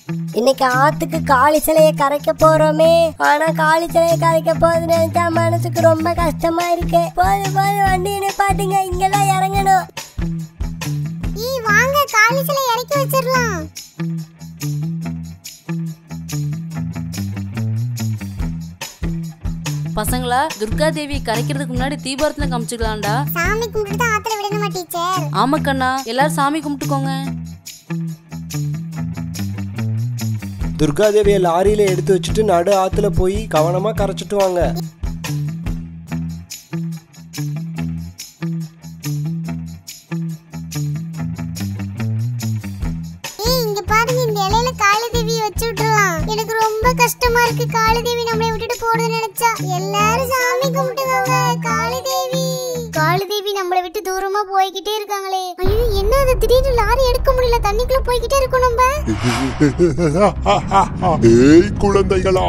இன்னைக்கு ஆத்துக்கு காளி சிலையை கரைக்க போறோமே. ஆனா காளி சிலையை கரைக்க போறது நினைச்சா மனசுக்கு ரொம்ப கஷ்டமா இருக்கு. போது வண்டி நிப்பாட்டுங்க, இங்கெல்லாம் இறங்கணும். வாங்க காளி சிலை இறக்கி வச்சிடலாம். பசங்களா, துர்கா தேவி கரைக்கிறதுக்கு முன்னாடி தீபாரத்தனை காமிச்சுக்கலாம்டா. சாமி கும்பிட்டு தான் ஆத்துல விடணுமா டீச்சர்? ஆமா கண்ணா, எல்லாரும் சாமி கும்பிட்டுக்கோங்க. துர்கா தேவியை லாரியில எடுத்து வச்சுட்டு நடு ஆத்துல போய் கவனமா கரைச்சிட்டு வாங்க. இங்க பாருங்க, இந்த இலையில காளி தேவியை வச்சு விட்டுறலாம். எனக்கு ரொம்ப கஷ்டமா இருக்கு காளி தேவி நம்மளை விட்டுட்டு போறது நினைச்சா. எல்லாரும் சாமி கும்பிட்டுவாங்க. காளி தேவி நம்மளை விட்டு தூரமா போய்கிட்டே இருக்காங்களே. ஐயோ, என்ன அது திடீர்னு லாரி எடுக்க முடியல, தண்ணிக்குள்ள போய்கிட்டே இருக்கோம் நம்ம. ஏய் குழந்தைகளா,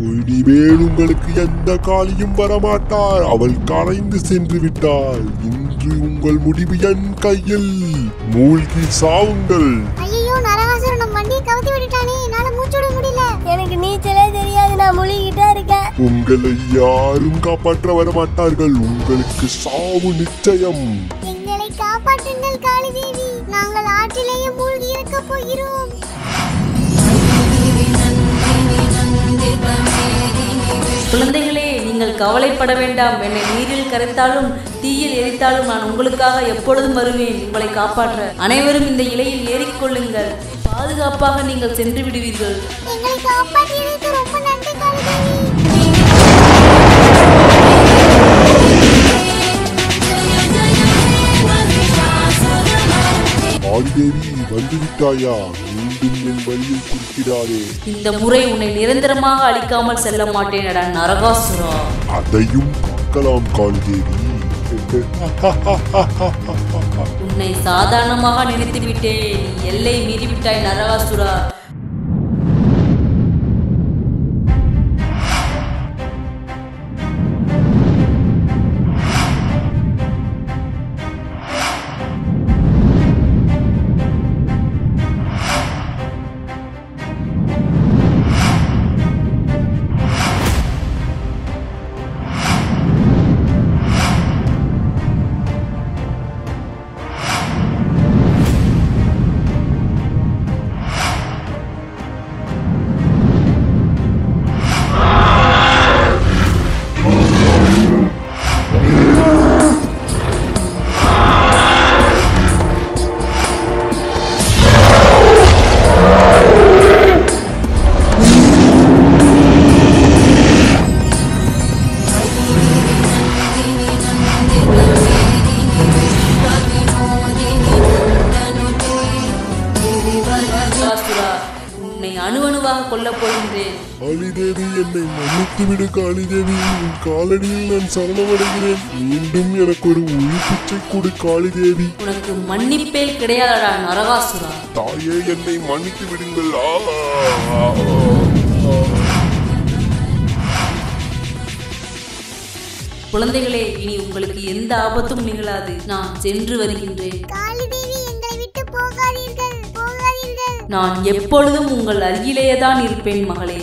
இனிமேல் உங்களுக்கு எந்த காளியும் வரமாட்டார். அவள் கரைந்து சென்று விட்டாள். இன்று உங்கள் முடிவு என் கையில். மூழ்கி சாவுங்கள். ஐயோ, நரகாசுரன் நம்ம வண்டியை கவுத்தி விட்டுட்டானே, என்னால மூச்சு விட முடியல. எனக்கு நீச்சலே தெரியாது, நான் முழுகிட்டே இருக்கேன். உங்களை யாரும் காப்பாற்ற வரமாட்டார்கள். உங்களுக்கு சாவு நிச்சயம். எங்களை காப்பாற்றுங்கள் காளி தேவி, நாங்கள் ஆற்றிலேயே மூழ்கி இருக்க போகிறோம். குழந்தைகளே, நீங்கள் கவலைப்பட வேண்டாம். என்னை நீரில் கரைத்தாலும் தீயில் எரித்தாலும் நான் உங்களுக்காக எப்பொழுதும் வருவேன் உங்களை காப்பாற்ற. அனைவரும் இந்த இலையில் ஏறிக்கொள்ளுங்கள். பாதுகாப்பாக நீங்கள் சென்று விடுவீர்கள். எங்களை காப்பாற்றியதற்கு ரொம்ப நன்றி காளி தேவி. ஆதிதேவி, வந்துவிட்டாயா? மீண்டும் என் வழியை குறுக்கிடாதே. இந்த முறை உன்னை நிரந்தரமாக அழிக்காமல் செல்ல மாட்டேனடா நரகாசுரா. அதையும் பார்க்கலாம் காளிதேவி. உன்னை சாதாரணமாக நினைத்து விட்டேன். நீ எல்லை மீறிவிட்டாய் நரகாசுரா. உன்னை அணுவணுவாக கொல்லப் போகின்றேன். காளிதேவி, என்னை மன்னித்து விடு காளிதேவி. உன் காலடியில் நான் சரணமடைகிறேன். மீண்டும் எனக்கு ஒரு உயிர் பிச்சை கொடு காளிதேவி. உனக்கு மன்னிப்பே கிடையாதடா நரகாசுரா. தாயே, என்னை மன்னித்து விடுங்கள். குழந்தைகளே, இனி உங்களுக்கு எந்த ஆபத்தும் நிகழாது. நான் சென்று வருகின்றேன். காளி தேவி, எங்களை விட்டு போகாதீர்கள், போகாதீர்கள். நான் எப்பொழுதும் உங்கள் அருகிலேயே தான் இருப்பேன் மகளே.